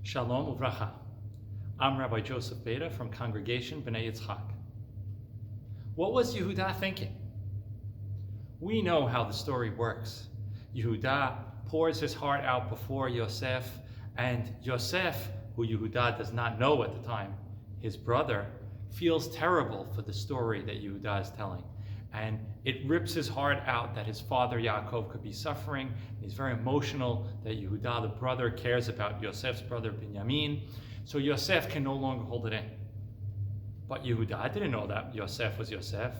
Shalom uvracha. I'm Rabbi Joseph Beda from Congregation B'nai Yitzchak. What was Yehuda thinking? We know how the story works. Yehuda pours his heart out before Yosef, and Yosef, who Yehuda does not know at the time, his brother, feels terrible for the story that Yehuda is telling. And it rips his heart out that his father Yaakov could be suffering. He's very emotional that Yehuda, the brother, cares about Yosef's brother Binyamin. So Yosef can no longer hold it in. But Yehuda didn't know that Yosef was Yosef.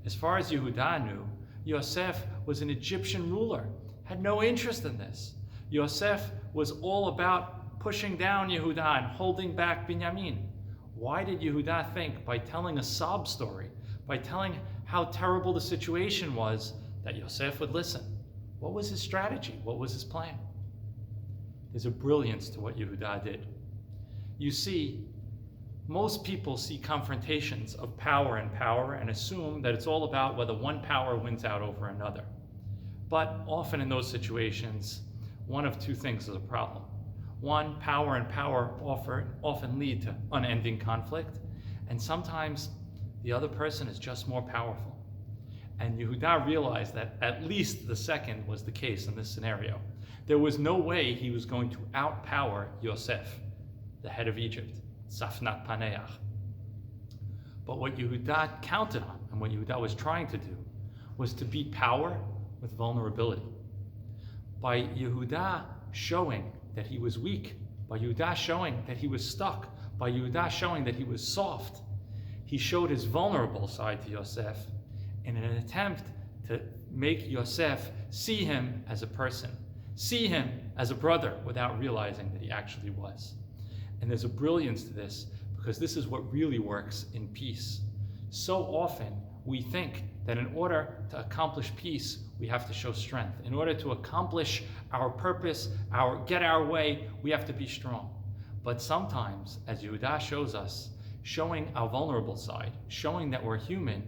As far as Yehuda knew, Yosef was an Egyptian ruler, had no interest in this. Yosef was all about pushing down Yehuda and holding back Binyamin. Why did Yehuda think by telling a sob story, by telling how terrible the situation was, that Yosef would listen? What was his strategy? What was his plan? There's a brilliance to what Yehuda did. You see, most people see confrontations of power and assume that it's all about whether one power wins out over another. But often in those situations, one of two things is a problem. One, power and power often lead to unending conflict, and sometimes the other person is just more powerful. And Yehuda realized that at least the second was the case in this scenario. There was no way he was going to outpower Yosef, the head of Egypt, Safnat Paneach. But what Yehuda counted on, and what Yehuda was trying to do, was to beat power with vulnerability. By Yehuda showing that he was weak, by Yehuda showing that he was stuck, by Yehuda showing that he was soft, he showed his vulnerable side to Yosef in an attempt to make Yosef see him as a person, see him as a brother without realizing that he actually was. And there's a brilliance to this because this is what really works in peace. So often we think that in order to accomplish peace, we have to show strength. In order to accomplish our purpose, get our way, we have to be strong. But sometimes, as Yehuda shows us, showing our vulnerable side, showing that we're human,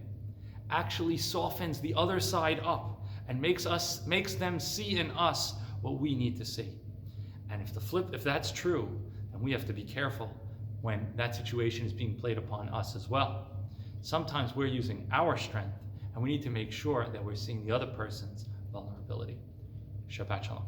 actually softens the other side up and makes them see in us what we need to see. And if that's true, then we have to be careful when that situation is being played upon us as well. Sometimes we're using our strength, and we need to make sure that we're seeing the other person's vulnerability. Shabbat Shalom.